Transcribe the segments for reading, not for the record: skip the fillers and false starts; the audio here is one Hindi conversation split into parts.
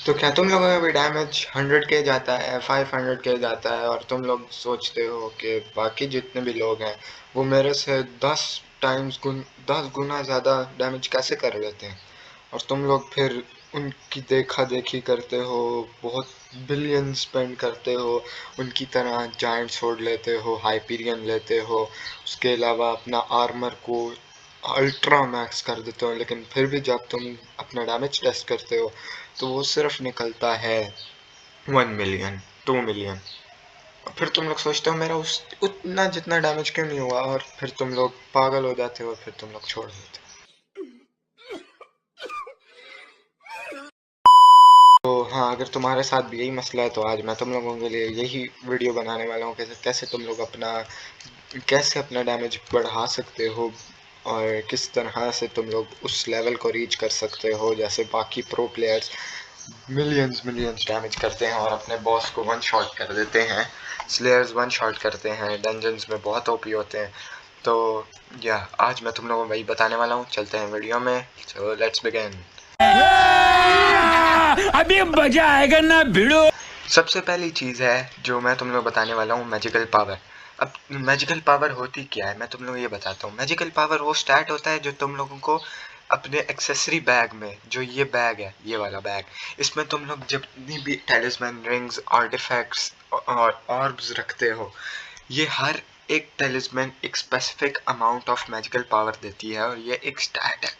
तो क्या तुम लोगों का भी डैमेज 100 के जाता है, 500 के जाता है और तुम लोग सोचते हो कि बाकी जितने भी लोग हैं वो मेरे से 10 गुना ज़्यादा डैमेज कैसे कर लेते हैं, और तुम लोग फिर उनकी देखा देखी करते हो, बहुत बिलियन स्पेंड करते हो, उनकी तरह जायंट स्वॉर्ड लेते हो, हाइपीरियन लेते हो, उसके अलावा अपना आर्मर को अल्ट्रा मैक्स कर देते हो, लेकिन फिर भी जब तुम अपना डैमेज टेस्ट करते हो तो वो सिर्फ निकलता है 1 मिलियन, 2 मिलियन। फिर तुम लोग सोचते हो मेरा उस उतना जितना डैमेज क्यों नहीं हुआ, और फिर तुम लोग पागल हो जाते हो, फिर तुम लोग छोड़ देते हो। तो हाँ, अगर तुम्हारे साथ भी यही मसला है तो आज मैं तुम लोगों के लिए यही वीडियो बनाने वाला हूँ, कैसे कैसे तुम लोग कैसे अपना डैमेज बढ़ा सकते हो, और किस तरह से तुम लोग उस लेवल को रीच कर सकते हो जैसे बाकी pro players millions millions damage करते हैं और अपने बॉस को वन शॉट कर देते हैं, स्लेयर्स वन शॉट करते हैं, डंजन्स में बहुत ओपी होते हैं। तो या आज मैं तुम लोगों को वही बताने वाला हूँ, चलते हैं वीडियो में। So let's begin. अभी मजा आएगा ना भिड़ो। सबसे पहली चीज़ है जो मैं तुम लोग बताने वाला हूँ, मैजिकल पावर। अब मैजिकल पावर होती क्या है मैं तुम लोग ये बताता हूँ। मैजिकल पावर वो स्टार्ट होता है जो तुम लोगों को अपने एक्सेसरी बैग में, जो ये बैग है, ये वाला बैग, इसमें तुम लोग जितनी भी टैलिस्मैन, रिंग्स, आर्टिफैक्ट्स और ऑर्ब्स रखते हो, ये हर एक टैलिस्मैन एक specific amount of magical power देती है, और ये एक स्टैट है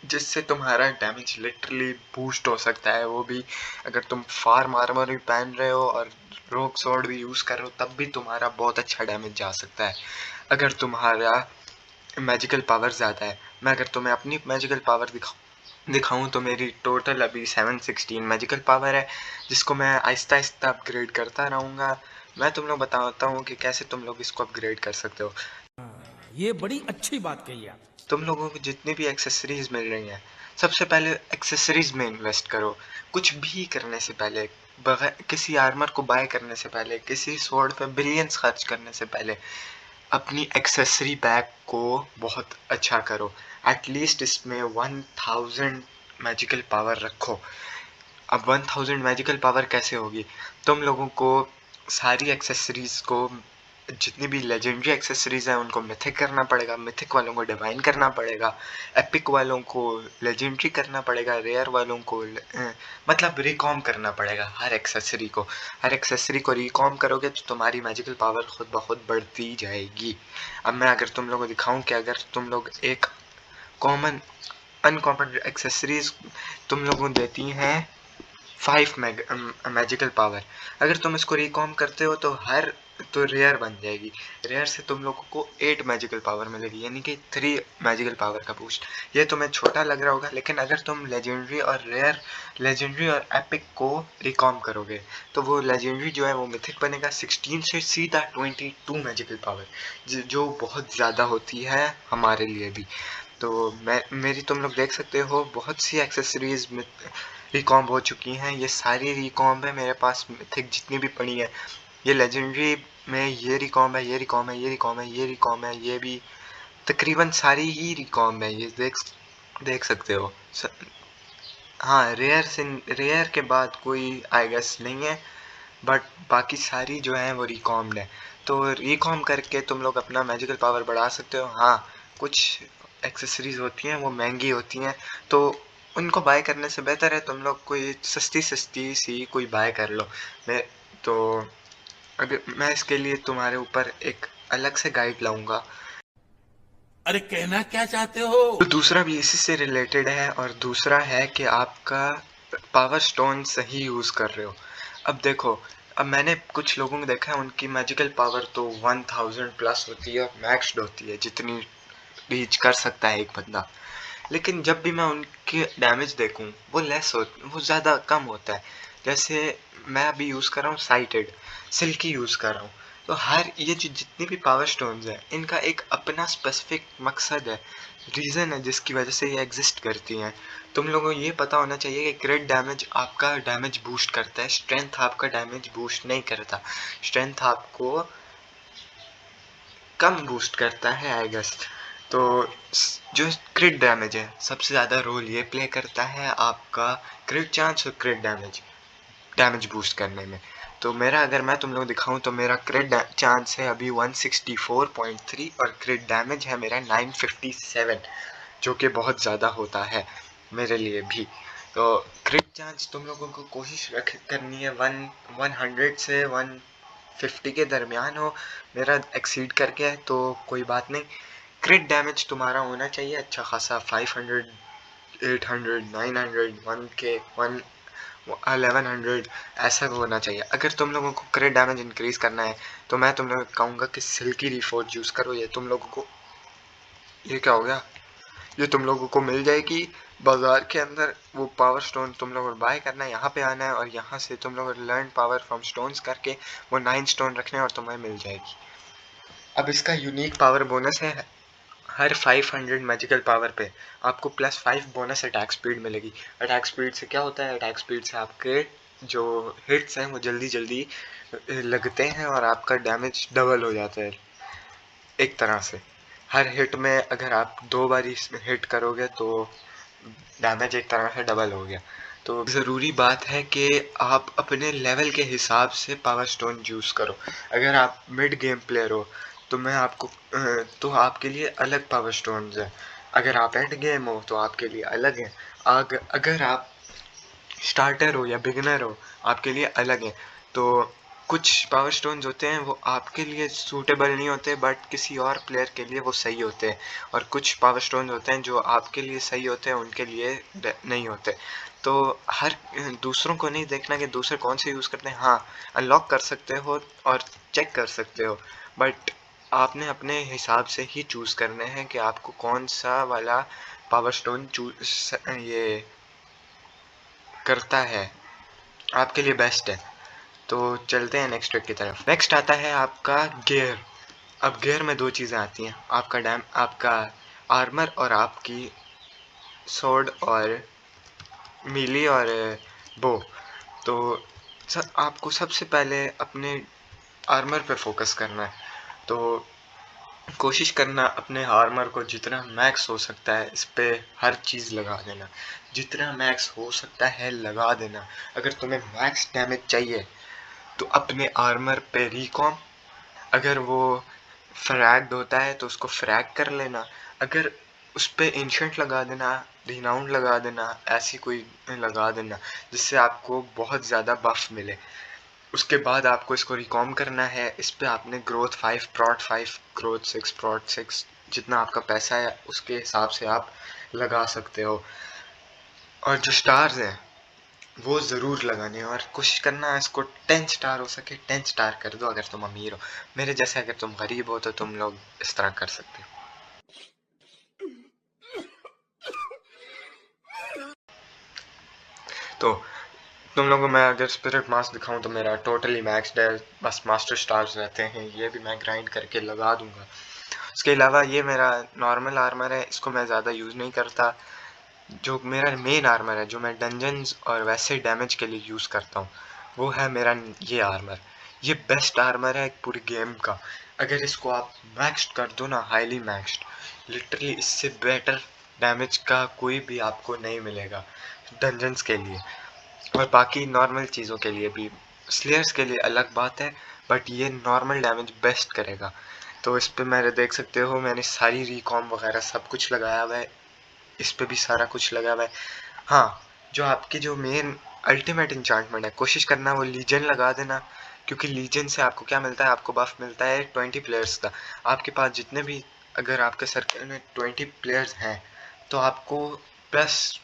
जिससे तुम्हारा डैमेज लिटरली बूस्ट हो सकता है। वो भी अगर तुम फार्म आर्मर भी पहन रहे हो और रोग स्वॉर्ड भी यूज कर रहे हो, तब भी तुम्हारा बहुत अच्छा डैमेज जा सकता है अगर तुम्हारा मैजिकल पावर ज़्यादा है। मैं अगर तुम्हें अपनी मैजिकल पावर दिखाऊं तो मेरी टोटल अभी 716 मैजिकल पावर है, जिसको मैं आहिस्ता आहिस्ता अपग्रेड करता रहूँगा। मैं तुम लोग बताता हूँ कि कैसे तुम लोग इसको अपग्रेड कर सकते हो। ये बड़ी अच्छी बात कही आप। तुम लोगों को जितनी भी एक्सेसरीज मिल रही हैं, सबसे पहले एक्सेसरीज में इन्वेस्ट करो। कुछ भी करने से पहले, बगैर किसी आर्मर को बाय करने से पहले, किसी स्वॉर्ड पे बिलियंस खर्च करने से पहले, अपनी एक्सेसरी बैग को बहुत अच्छा करो। एटलीस्ट इसमें 1000 मैजिकल पावर रखो। अब 1000 मैजिकल पावर कैसे होगी? तुम लोगों को सारी एक्सेसरीज को, जितनी भी लेजेंडरी एक्सेसरीज हैं उनको मिथिक करना पड़ेगा, मिथिक वालों को डिवाइन करना पड़ेगा, एपिक वालों को लेजेंडरी करना पड़ेगा, रेयर वालों को मतलब रिकॉम करना पड़ेगा। हर एक्सेसरी को रिकॉम करोगे तो तुम्हारी मैजिकल पावर खुद ब खुद बढ़ती जाएगी। अब मैं अगर तुम लोगों को दिखाऊं कि अगर तुम लोग एक कॉमन अनकॉमन एक्सेसरीज तुम लोगों को देती हैं 5 मैजिकल पावर, अगर तुम इसको रिकॉम करते हो तो रेयर बन जाएगी। रेयर से तुम लोगों को 8 मैजिकल पावर मिलेगी, यानी कि 3 मैजिकल पावर का बूस्ट। ये तुम्हें छोटा लग रहा होगा, लेकिन अगर तुम लेजेंडरी और रेयर, लेजेंडरी और एपिक को रिकॉम करोगे तो वो लेजेंडरी जो है वो मिथिक बनेगा। 16 से सीधा 22 मैजिकल पावर, जो बहुत ज़्यादा होती है हमारे लिए भी। तो मैं मेरी तुम लोग देख सकते हो बहुत सी एक्सेसरीज रिकॉम्ब हो चुकी हैं। ये सारी रिकॉम्ब है मेरे पास, मिथिक जितनी भी पड़ी है। ये लेजेंडरी में ये रिकॉम्ब है, ये रिकॉम्ब है, ये रिकॉम्ब है, ये रिकॉम्ब है, ये भी तकरीबन सारी ही रिकॉम्ब है। ये देख सकते हो। हाँ, रेयर के बाद कोई आई गेस नहीं है, बट बाकी सारी जो है वो रिकॉम्ड है। तो रिकॉम करके तुम लोग अपना मैजिकल पावर बढ़ा सकते हो। हाँ, कुछ एक्सेसरीज होती हैं वो महंगी होती हैं, तो उनको बाय करने से बेहतर है तुम लोग कोई सस्ती सस्ती सी कोई बाय कर लो। मैं तो अगर मैं इसके लिए तुम्हारे ऊपर एक अलग से गाइड लाऊंगा। अरे कहना क्या चाहते हो? तो दूसरा भी इसी से रिलेटेड है, और दूसरा है कि आपका पावर स्टोन सही यूज़ कर रहे हो। अब देखो, अब मैंने कुछ लोगों को देखा है उनकी मैजिकल पावर तो 1000 प्लस होती है और मैक्स्ड होती है, जितनी रीच कर सकता है एक बंदा। लेकिन जब भी मैं उनके डैमेज देखूं वो ज़्यादा कम होता है। जैसे मैं अभी यूज़ कर रहा हूँ साइटेड सिल्की यूज़ कर रहा हूँ। तो हर ये जो जितनी भी पावर स्टोन्स हैं इनका एक अपना स्पेसिफिक मकसद है, रीज़न है जिसकी वजह से ये एग्जिस्ट करती हैं। तुम लोगों को ये पता होना चाहिए कि क्रिट डैमेज आपका डैमेज बूस्ट करता है, स्ट्रेंथ आपका डैमेज बूस्ट नहीं करता। स्ट्रेंथ आपको कम बूस्ट करता है आई गेस। तो जो क्रिट डैमेज है सबसे ज़्यादा रोल ये प्ले करता है आपका क्रिट चांस और क्रिट डैमेज। डैमेज बूस्ट करने में। तो मेरा अगर मैं तुम लोग दिखाऊं तो मेरा क्रिट चांस है अभी 164.3 और क्रिट डैमेज है मेरा 957, जो कि बहुत ज़्यादा होता है मेरे लिए भी। तो क्रिट चांस तुम लोगों को कोशिश करनी है 100 से 150 के दरमियान हो। मेरा एक्सीड करके है तो कोई बात नहीं। क्रिट डैमेज तुम्हारा होना चाहिए अच्छा खासा 500, 800, 900, 1k, 1100 ऐसा होना चाहिए। अगर तुम लोगों को क्रिट डैमेज इंक्रीज करना है तो मैं तुम लोगों को कहूँगा कि सिल्की रिफोर्ज यूज़ करो। ये तुम लोगों को, ये क्या हो गया, ये तुम लोगों को मिल जाएगी बाजार के अंदर। वो पावर स्टोन तुम लोगों को बाय करना है, यहाँ पे आना है और यहाँ से तुम लोगों को लर्न पावर फ्रॉम स्टोन्स करके वो 9 स्टोन रखने और तुम्हें मिल जाएगी। अब इसका यूनिक पावर बोनस है, हर 500 मैजिकल पावर पे आपको +5 बोनस अटैक स्पीड मिलेगी। अटैक स्पीड से क्या होता है, अटैक स्पीड से आपके जो हिट्स हैं वो जल्दी जल्दी लगते हैं और आपका डैमेज डबल हो जाता है एक तरह से। हर हिट में अगर आप 2 बार हिट करोगे तो डैमेज एक तरह से डबल हो गया। तो ज़रूरी बात है कि आप अपने लेवल के हिसाब से पावर स्टोन यूज़ करो। अगर आप मिड गेम प्लेयर हो तो मैं आपको तो आपके लिए अलग पावर स्टोन्स हैं। अगर आप एंड गेम हो तो आपके लिए अलग है। अगर आप स्टार्टर हो या बिगिनर हो आपके लिए अलग है। तो कुछ पावर स्टोन्स होते हैं वो आपके लिए सूटेबल नहीं होते बट किसी और प्लेयर के लिए वो सही होते हैं, और कुछ पावर स्टोन्स होते हैं जो आपके लिए सही होते हैं उनके लिए नहीं होते। तो हर दूसरों को नहीं देखना कि दूसरे कौन से यूज़ करते हैं। हाँ, अनलॉक कर सकते हो और चेक कर सकते हो, बट आपने अपने हिसाब से ही चूज़ करने हैं कि आपको कौन सा वाला पावर स्टोन ये करता है, आपके लिए बेस्ट है। तो चलते हैं नेक्स्ट ट्रिक की तरफ। नेक्स्ट आता है आपका गियर। अब गियर में दो चीज़ें आती हैं, आपका आर्मर और आपकी स्वॉर्ड और मीली और बो। तो आपको सबसे पहले अपने आर्मर पे फोकस करना है। तो कोशिश करना अपने आर्मर को जितना मैक्स हो सकता है इस पे हर चीज़ लगा देना, जितना मैक्स हो सकता है लगा देना। अगर तुम्हें मैक्स डैमेज चाहिए तो अपने आर्मर पे रिकॉम, अगर वो फ्रैग्ड होता है तो उसको फ्रैग कर लेना, अगर उस पे एंशंट लगा देना, रिनाउंड लगा देना, ऐसी कोई लगा देना जिससे आपको बहुत ज़्यादा बफ मिले। उसके बाद आपको इसको रिकॉम करना है। इस पे आपने ग्रोथ 5, प्रॉट 5, ग्रोथ 6, प्रॉट 6, जितना आपका पैसा है उसके हिसाब से आप लगा सकते हो। और जो स्टार्स हैं वो ज़रूर लगाने हैं और कोशिश करना इसको 10 स्टार हो सके 10 स्टार कर दो अगर तुम अमीर हो। मेरे जैसे अगर तुम गरीब हो तो तुम लोग इस तरह कर सकते हो। तो तुम लोगों को मैं अगर स्पिरिट मास्क दिखाऊं तो मेरा टोटली मैक्स्ड है, बस मास्टर स्टार्स रहते हैं, ये भी मैं ग्राइंड करके लगा दूंगा। उसके अलावा ये मेरा नॉर्मल आर्मर है, इसको मैं ज़्यादा यूज़ नहीं करता। जो मेरा मेन आर्मर है जो मैं डंजन्स और वैसे डैमेज के लिए यूज़ करता हूँ वो है मेरा ये आर्मर। ये बेस्ट आर्मर है पूरी गेम का। अगर इसको आप मैक्स्ड कर दो ना, हाईली मैक्स्ड, लिटरली इससे बेटर डैमेज का कोई भी आपको नहीं मिलेगा डंजन्स के लिए। और बाकी नॉर्मल चीज़ों के लिए भी, स्लेयर्स के लिए अलग बात है, बट ये नॉर्मल डैमेज बेस्ट करेगा। तो इस पे मेरे देख सकते हो मैंने सारी रिकॉम वगैरह सब कुछ लगाया हुआ है, इस पे भी सारा कुछ लगा हुआ है। हाँ, जो आपकी जो मेन अल्टीमेट इंचांटमेंट है कोशिश करना वो लीजन लगा देना, क्योंकि लीजन से आपको क्या मिलता है, आपको बफ मिलता है 20 प्लेयर्स का। आपके पास जितने भी, अगर आपके सर्कल में 20 प्लेयर्स हैं तो आपको प्लस,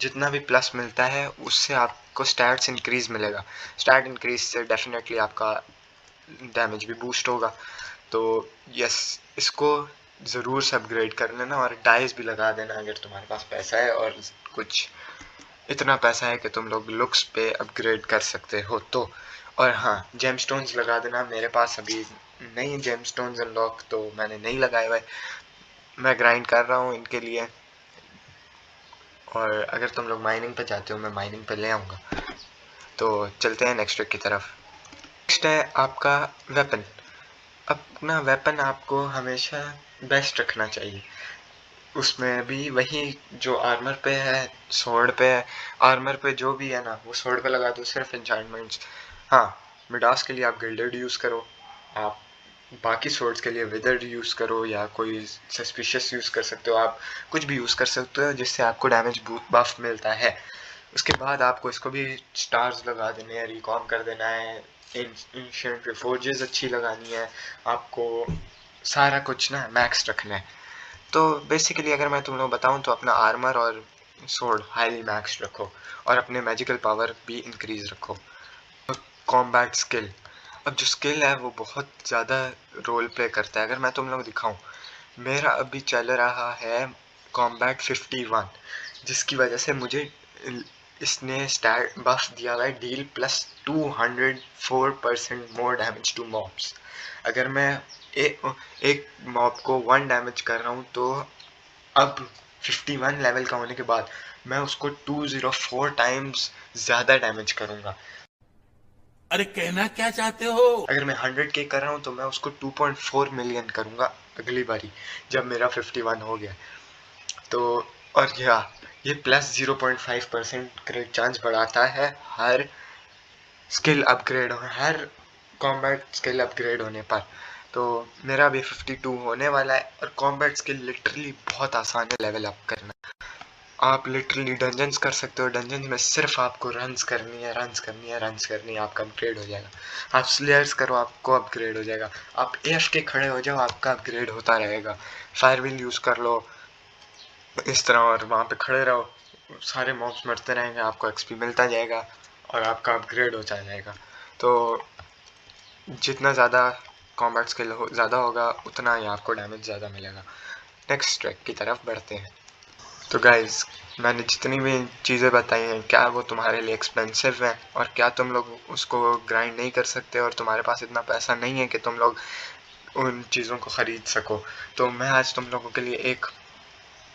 जितना भी प्लस मिलता है उससे आपको स्टैट्स इंक्रीज मिलेगा। स्टैट इंक्रीज से डेफिनेटली आपका डैमेज भी बूस्ट होगा। तो यस, इसको ज़रूर से अपग्रेड कर लेना और डाइस भी लगा देना अगर तुम्हारे पास पैसा है और कुछ इतना पैसा है कि तुम लोग लुक्स पे अपग्रेड कर सकते हो तो। और हाँ, जेमस्टोन्स लगा देना। मेरे पास अभी नहीं जेमस्टोन्स अनलॉक तो मैंने नहीं लगाए हुए, मैं ग्राइंड कर रहा हूँ इनके लिए। और अगर तुम लोग माइनिंग पे जाते हो मैं माइनिंग पे ले आऊँगा। तो चलते हैं नेक्स्ट ट्रिक की तरफ। नेक्स्ट है आपका वेपन। अपना वेपन आपको हमेशा बेस्ट रखना चाहिए। उसमें भी वही जो आर्मर पे है, स्वॉर्ड पे है, आर्मर पे जो भी है ना वो स्वॉर्ड पे लगा दो, सिर्फ एन्चेंटमेंट्स। हाँ, मिडास के लिए आप गिल्डेड यूज़ करो, आप बाकी स्वॉर्ड्स के लिए विदर्ड यूज़ करो, या कोई सस्पिशियस यूज़ कर सकते हो, आप कुछ भी यूज़ कर सकते हो जिससे आपको डैमेज बफ मिलता है। उसके बाद आपको इसको भी स्टार्स लगा देने हैं, रिकॉम कर देना है, एंशिएंट फोर्जेस अच्छी लगानी है, आपको सारा कुछ ना मैक्स रखना है। तो बेसिकली अगर मैं तुम लोग बताऊं तो अपना आर्मर और स्वॉर्ड हाईली मैक्स रखो, और अपने मैजिकल पावर भी इंक्रीज रखो। कॉम्बैट स्किल, अब जो स्किल है वो बहुत ज़्यादा रोल प्ले करता है। अगर मैं तुम लोग दिखाऊं, मेरा अभी चल रहा है कॉम्बैट 51, जिसकी वजह से मुझे इसने स्टैट बफ दिया हुआ है deal plus 204% more damage to mobs. अगर मैं एक मॉब को 1 डैमेज कर रहा हूँ तो अब 51 लेवल का होने के बाद मैं उसको 204 टाइम्स ज़्यादा डैमेज करूँगा। अरे कहना क्या चाहते हो? अगर मैं 100k कर रहा हूँ तो मैं उसको 2.4 मिलियन करूँगा अगली बारी, जब मेरा 51 हो गया तो। और ये प्लस 0.5% क्रिट चांस बढ़ाता है हर स्किल अपग्रेड हर कॉम्बैट स्किल अपग्रेड होने पर। तो मेरा अभी 52 होने वाला है, और कॉम्बैट स्किल लिटरली बहुत आसान है लेवल अप करना। आप लिटरली डंजन्स कर सकते हो, डंजन्स में सिर्फ आपको रन्स करनी है, रन्स करनी है, रन्स करनी है, आपका अपग्रेड हो जाएगा। आप स्लेयर्स करो, आपको अपग्रेड हो जाएगा। आप एफ के खड़े हो जाओ, आपका अपग्रेड होता रहेगा। फायर व्हील यूज़ कर लो इस तरह, और वहाँ पे खड़े रहो, सारे मॉब्स मरते रहेंगे, आपको एक्सपी मिलता जाएगा और आपका अपग्रेड होता जाएगा। तो जितना ज़्यादा कॉम्बैट स्किल ज़्यादा होगा उतना ही आपको डैमेज ज़्यादा मिलेगा। नेक्स्ट ट्रैक की तरफ बढ़ते हैं। तो गाइज, मैंने जितनी भी चीज़ें बताई हैं, क्या वो तुम्हारे लिए एक्सपेंसिव हैं, और क्या तुम लोग उसको ग्राइंड नहीं कर सकते, और तुम्हारे पास इतना पैसा नहीं है कि तुम लोग उन चीज़ों को ख़रीद सको? तो मैं आज तुम लोगों के लिए एक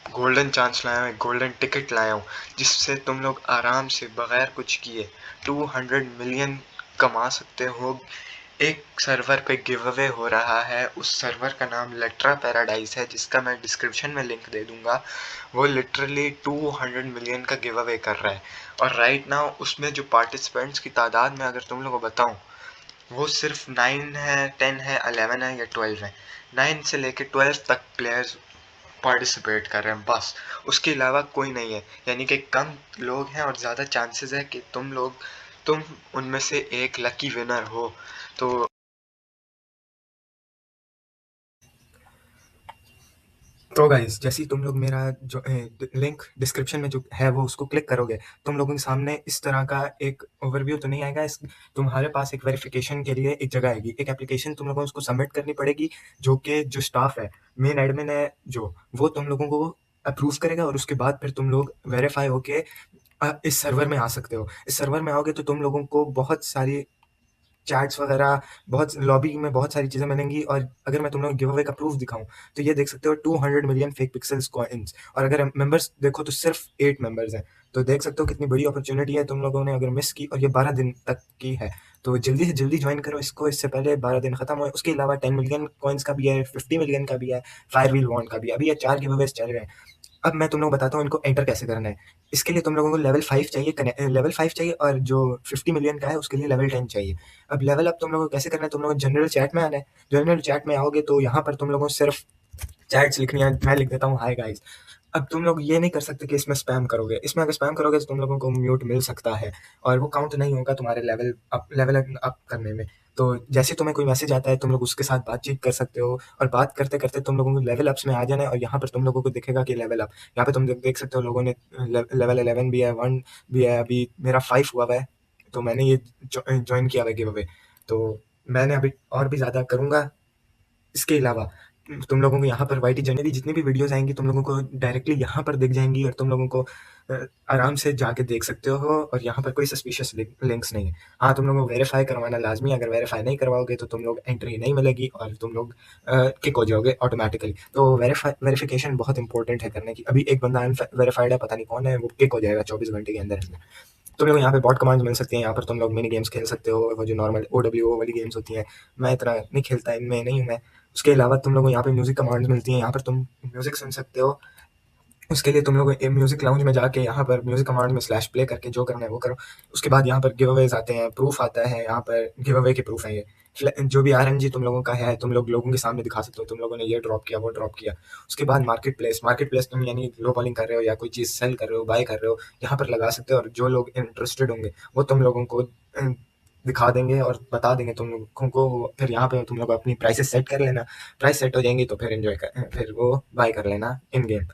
गोल्डन चांस लाया हूँ, एक गोल्डन टिकट लाया हूँ, जिससे तुम लोग आराम से बगैर कुछ किए 200 मिलियन कमा सकते हो। एक सर्वर पे गिव अवे हो रहा है, उस सर्वर का नाम लेट्रा पैराडाइज है, जिसका मैं डिस्क्रिप्शन में लिंक दे दूंगा। वो लिटरली 200 मिलियन का गिव अवे कर रहा है, और राइट नाउ उसमें जो पार्टिसिपेंट्स की तादाद में अगर तुम लोगों को बताऊं, वो सिर्फ 9 है, 10 है, 11 है या 12 है। 9 से लेके 12 तक प्लेयर्स पार्टिसिपेट कर रहे हैं बस, उसके अलावा कोई नहीं है। यानी कि कम लोग हैं और ज़्यादा चांसेस है कि तुम उनमें से एक लकी विनर हो। तो गाइस, जैसे ही तुम लोग मेरा जो लिंक डिस्क्रिप्शन में जो है वो उसको क्लिक करोगे, तुम लोगों के सामने इस तरह का एक ओवरव्यू तो नहीं आएगा। तुम्हारे पास एक वेरिफिकेशन के लिए एक जगह आएगी, एक एप्लीकेशन तुम लोगों को उसको सबमिट करनी पड़ेगी, जो कि जो स्टाफ है, मेन एडमिन है जो, वो तुम लोगों को अप्रूव करेगा, और उसके बाद फिर तुम लोग वेरीफाई होके इस सर्वर में आ सकते हो। इस सर्वर में आओगे तो तुम लोगों को बहुत सारी चैट्स वगैरह, बहुत लॉबी में बहुत सारी चीज़ें मिलेंगी। और अगर मैं तुम लोग गिव अवे का प्रूफ दिखाऊं तो ये देख सकते हो 200 मिलियन फेक पिक्सल्स कॉइन्स, और अगर मेंबर्स देखो तो सिर्फ 8 मेंबर्स हैं। तो देख सकते हो कितनी बड़ी अपॉर्चुनिटी है, तुम लोगों ने अगर मिस की, और ये 12 दिन तक की है। तो जल्दी से जल्दी ज्वाइन करो इसको, इससे पहले 12 दिन खत्म हो। उसके अलावा 10 मिलियन कॉइन्स का भी है, 50 मिलियन का भी है, फायर व्हील वॉन्ट का भी। अभी ये 4 गिव अवेज चल रहे हैं। अब मैं तुम लोग बताता हूँ इनको एंटर कैसे करना है। इसके लिए तुम लोगों को लेवल 5 चाहिए, लेवल 5 चाहिए, और जो 50 मिलियन का है उसके लिए लेवल 10 चाहिए। अब लेवल अप तुम लोगों को कैसे करना है, तुम लोगों को जनरल चैट में आना है। जनरल चैट में आओगे तो यहाँ पर तुम लोगों को सिर्फ चैट्स लिखनी है। मैं लिख देता हूँ हाय गाइस। अब तुम लोग ये नहीं कर सकते कि इसमें स्पैम करोगे, इसमें अगर स्पैम करोगे तो तुम लोगों को म्यूट मिल सकता है, और वो काउंट नहीं होगा तुम्हारे लेवल अप करने में। तो जैसे तुम्हें कोई मैसेज आता है तुम लोग उसके साथ बातचीत कर सकते हो, और बात करते करते तुम लोगों को लेवल अप्स में आ जाना है, और यहाँ पर तुम लोगों को दिखेगा कि लेवल अप। यहाँ पे तुम देख सकते हो लोगों ने लेवल 11 भी है, 1 भी है, अभी मेरा 5 हुआ हुआ है। तो मैंने ये ज्वाइन किया हुआ है गिव अवे। तो मैंने अभी और भी ज़्यादा करूँगा। इसके अलावा तुम लोगों को यहाँ पर वाईटी जर्नी जितनी भी वीडियोस आएंगी तुम लोगों को डायरेक्टली यहाँ पर दिख जाएंगी, और तुम लोगों को आराम से जाके देख सकते हो, और यहाँ पर कोई सस्पिशियस लिंक्स नहीं है। हाँ, तुम लोगों को वेरीफाई करवाना लाजमी है। अगर वेरीफाई नहीं करवाओगे तो तुम लोग एंट्री नहीं मिलेगी, और तुम लोग किक हो जाओगे ऑटोमेटिकली। तो वेरिफिकेशन बहुत इंपॉर्टेंट है करने की। अभी एक बंदा अनवेरीफाइड है, पता नहीं कौन है, वो किक हो जाएगा 24 घंटे के अंदर अंदर। तुम लोग यहाँ पे बॉट कमांड्स मिल सकती हैं, यहाँ पर तुम लोग मिनी गेम्स खेल सकते हो, वो जो नॉर्मल OWO वाली गेम्स होती हैं। मैं इतना नहीं खेलता, इनमें नहीं हूँ मैं। उसके अलावा तुम लोगों को यहाँ पे म्यूज़िक कमांड्स मिलती हैं, यहाँ पर तुम म्यूज़िक सुन सकते हो। उसके लिए तुम लोग म्यूज़िक लाउंज में जाके यहाँ पर म्यूज़िक कमांड में स्लैश प्ले करके जो करना है वो करो। उसके बाद यहाँ पर गिव अवेज़ आते हैं, प्रूफ आता है, यहाँ पर गिव अवे के प्रूफ हैं ये। जो भी आरएनजी तुम लोगों का है, तुम लोग लोगों के सामने दिखा सकते हो, तुम लोगों ने ये ड्रॉप किया, वो ड्रॉप किया। उसके बाद मार्केट प्लेस तुम यानी लो बॉलिंग कर रहे हो या कोई चीज़ सेल कर रहे हो, बाय कर रहे हो, यहाँ पर लगा सकते हो और जो लोग इंटरेस्टेड होंगे वो तुम लोगों को दिखा देंगे और बता देंगे तुम लोगों को। फिर यहाँ पे तुम लोग अपनी प्राइसेस सेट कर लेना। प्राइस सेट हो जाएंगी तो फिर फिर वो बाय कर लेना इन गेम।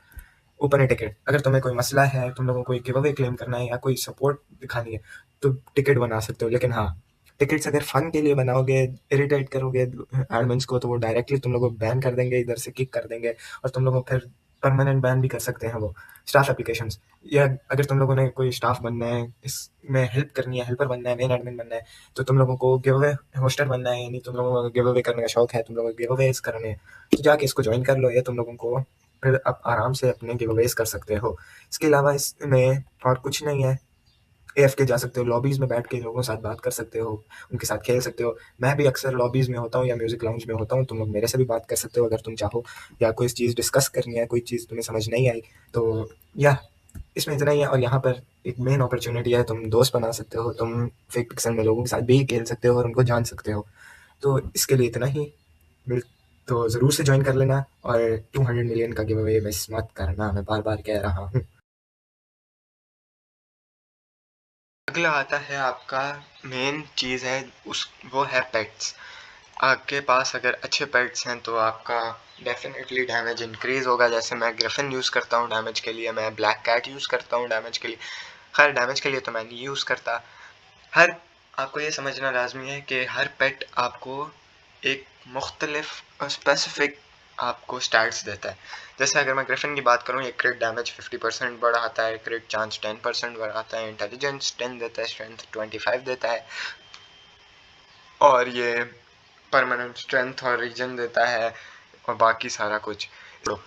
ओपन है टिकट। अगर तुम्हें कोई मसला है, तुम लोगों को कोई गिव अवे क्लेम करना है या कोई सपोर्ट दिखानी है तो टिकट बना सकते हो। लेकिन हाँ, टिकट्स अगर फन के लिए बनाओगे, इरिटेट करोगे एडमिन्स को, तो वो डायरेक्टली तुम लोगों को बैन कर देंगे, इधर से किक कर देंगे और तुम लोगों को फिर परमानेंट बैन भी कर सकते हैं वो स्टाफ एप्लीकेशंस। या अगर तुम लोगों ने कोई स्टाफ बनना है, इसमें हेल्प करनी है, हेल्पर बनना है, मेन एडमिन बनना है, तो तुम लोगों को गिव अवे होस्टर बनना है, यानी तुम लोगों को गिव अवे करने का शौक है, तुम लोगों को गिव अवेज करने हैं, तो जाके इसको ज्वाइन कर लो। ये तुम लोगों को फिर आप आराम से अपने गिव अवेज कर सकते हो। इसके अलावा इसमें और कुछ नहीं है। एएफ जा सकते हो, लॉबीज़ में बैठ के लोगों के साथ बात कर सकते हो, उनके साथ खेल सकते हो। मैं भी अक्सर लॉबीज़ में होता हूँ या म्यूज़िक लाउंज में होता हूँ, तुम लोग मेरे से भी बात कर सकते हो अगर तुम चाहो, या कोई चीज़ डिस्कस करनी है, कोई चीज़ तुम्हें समझ नहीं आई तो या इसमें इतना ही है। और यहाँ पर एक मेन अपॉर्चुनिटी है, तुम दोस्त बना सकते हो, तुम फेक पिक्सल में लोगों के साथ भी खेल सकते हो और उनको जान सकते हो। तो इसके लिए इतना ही। मिल तो ज़रूर से ज्वाइन कर लेना और 200 मिलियन का गिव अवे मिस मत करना, मैं बार-बार कह रहा हूँ। अगला आता है आपका मेन चीज़ है वो है पेट्स। आपके पास अगर अच्छे पेट्स हैं तो आपका डेफिनेटली डैमेज इंक्रीज़ होगा। जैसे मैं ग्रिफिन यूज़ करता हूँ डैमेज के लिए, मैं ब्लैक कैट यूज़ करता हूँ डैमेज के लिए। खैर डैमेज के लिए तो मैं नहीं यूज़ करता। आपको ये समझना लाजमी है कि हर पेट आपको एक मुख्तलिफ स्पेसिफिक आपको स्टैट्स देता है। जैसे अगर मैं ग्रिफिन की बात करूँ, ये क्रिट डैमेज 50% बढ़ाता है, क्रिट चांस 10% बढ़ाता है, इंटेलिजेंस 10 देता है, स्ट्रेंथ 25 देता है और ये परमानेंट स्ट्रेंथ और रीजन देता है और बाकी सारा कुछ। तो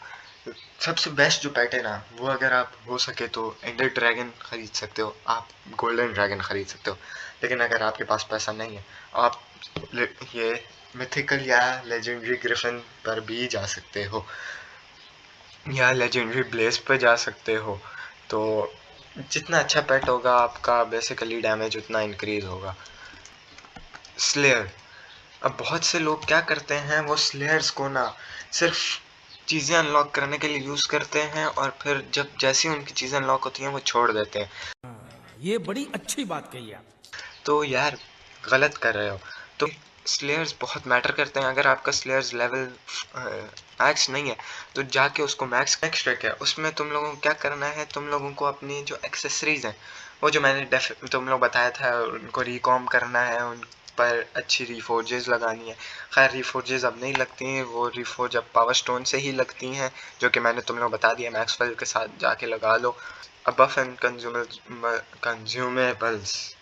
सबसे बेस्ट जो पेट है ना, वो अगर आप हो सके तो एंडर ड्रैगन खरीद सकते हो, आप गोल्डन ड्रैगन खरीद सकते हो। लेकिन अगर आपके पास पैसा नहीं है, आप ये मिथिकल या लेजेंडरी ग्रिफिन पर भी जा सकते हो या लेजेंडरी ब्लेस पे जा सकते हो। तो जितना अच्छा पेट होगा आपका बेसिकली डैमेज उतना इंक्रीज होगा। स्लेयर। अब बहुत से लोग क्या करते हैं, वो स्लेयर्स को ना सिर्फ चीज़ें अनलॉक करने के लिए यूज़ करते हैं और फिर जब जैसी उनकी चीज़ें अनलॉक होती हैं वो छोड़ देते हैं। ये बड़ी अच्छी बात कही आप। तो यार गलत कर रहे हो। तो स्लेयर्स बहुत मैटर करते हैं। अगर आपका स्लेयर्स लेवल मैक्स नहीं है तो जाके उसको मैक्स नेक्स्ट ट्रैक है, उसमें तुम लोगों को क्या करना है, तुम लोगों को अपनी जो एक्सेसरीज हैं, वो जो मैंने तुम लोग बताया था, उनको रिकॉम करना है, उन पर अच्छी रिफोर्जेस लगानी है। खैर रिफोर्जेस अब नहीं लगती हैं, वो रिफोर्ज अब पावर स्टोन से ही लगती हैं, जो कि मैंने तुम लोग बता दिया, मैक्सवेल के साथ जाके लगा लो। अब बफ एंड कंज्यूमेबल्स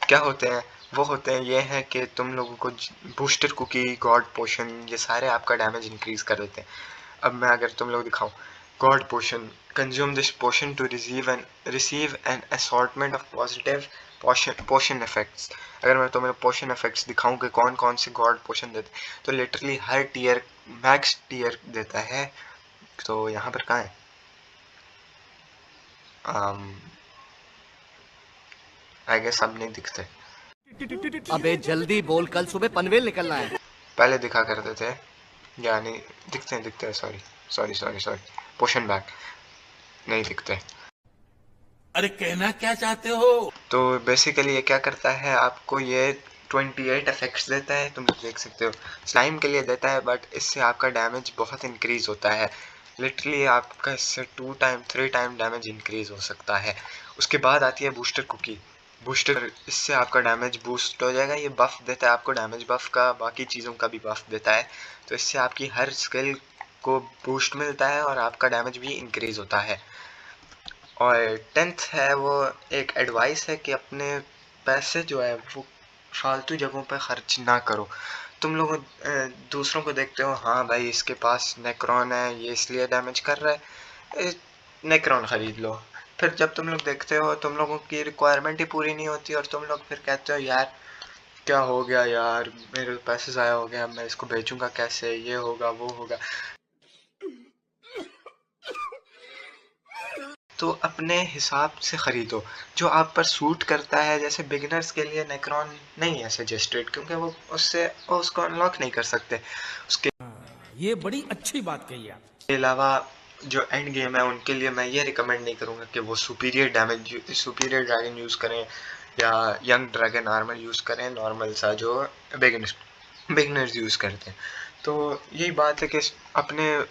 क्या होते हैं, वो होते हैं ये है कि तुम लोगों को बूस्टर कुकी, गॉड पोशन, ये सारे आपका डैमेज इंक्रीज कर देते हैं। अब मैं अगर तुम लोग दिखाऊं, god potion, consume this potion to receive an assortment of positive potion effects. अगर मैं तुम्हें पोशन इफेक्ट्स दिखाऊं कि कौन कौन से गॉड पोशन देते हैं, तो लिटरली हर टीयर मैक्स टीयर देता है। तो यहाँ पर कहाँ है, आई गेस अब नहीं दिखते, अबे जल्दी बोल, कल सुबह पनवेल निकलना है। पहले दिखा करते थे, यानी दिखते हैं, सॉरी सॉरी सॉरी सॉरी, पोशन बैग नहीं दिखते। अरे कहना क्या चाहते हो? तो बेसिकली ये क्या करता है, आपको ये 28 इफेक्ट्स देता है, तुम देख सकते हो। स्लाइम के लिए देता है, बट इससे आपका डैमेज बहुत इंक्रीज होता है। लिटरली आपका इससे 2 टाइम 3 टाइम डैमेज इंक्रीज हो सकता है। उसके बाद आती है बूस्टर कुकी। बूस्टर, इससे आपका डैमेज बूस्ट हो जाएगा। ये बफ देता है आपको, डैमेज बफ का, बाकी चीज़ों का भी बफ देता है। तो इससे आपकी हर स्किल को बूस्ट मिलता है और आपका डैमेज भी इंक्रीज होता है। और 10th है वो एक एडवाइस है कि अपने पैसे जो है वो फालतू जगहों पर खर्च ना करो। तुम लोग दूसरों को देखते हो, हाँ भाई इसके पास नेक्रॉन है, ये इसलिए डैमेज कर रहा है, नेक्रॉन खरीद लो। फिर जब तुम लोग देखते हो तुम लोगों की रिक्वायरमेंट ही पूरी नहीं होती और तुम लोग फिर कहते हो यार क्या हो गया यार, मेरे पैसे ज़ाया हो गया, मैं इसको बेचूंगा कैसे, ये होगा वो होगा। तो अपने हिसाब से ख़रीदो जो आप पर सूट करता है। जैसे बिगिनर्स के लिए नेक्रोन नहीं है सजेस्टेड, क्योंकि वो उसको अनलॉक नहीं कर सकते। उसके ये बड़ी अच्छी बात कही आप। अलावा जो एंड गेम है उनके लिए मैं ये रिकमेंड नहीं करूँगा कि वो सुपीरियर ड्रैगन यूज़ करें या यंग ड्रैगन आर्मर यूज़ करें, नॉर्मल सा जो बिगिनर्स यूज़ करते हैं। तो यही बात है कि अपने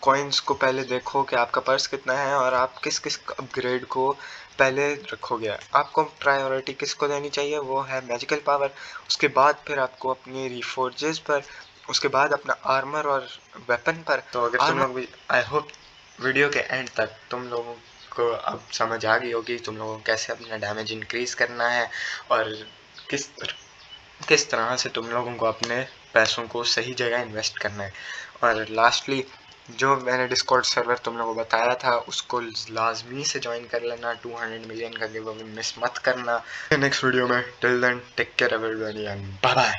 कॉइन्स को पहले देखो कि आपका पर्स कितना है और आप किस किस अपग्रेड को पहले रखोगे। आपको प्रायोरिटी किसको देनी चाहिए, वो है मैजिकल पावर। उसके बाद फिर आपको अपनी रिफोर्जेस पर, उसके बाद अपना आर्मर और वेपन पर। तो अगर तुम लोग भी, आई होप वीडियो के एंड तक तुम लोगों को अब समझ आ गई होगी तुम लोगों को कैसे अपना डैमेज इंक्रीज करना है और किस तरह से तुम लोगों को अपने पैसों को सही जगह इन्वेस्ट करना है। और लास्टली जो मैंने डिस्कॉर्ड सर्वर तुम लोगों को बताया था उसको लाजमी से ज्वाइन कर लेना। 200 मिलियन का गिव अवे मिस मत करना। नेक्स्ट वीडियो में, till then take care everybody and bye bye.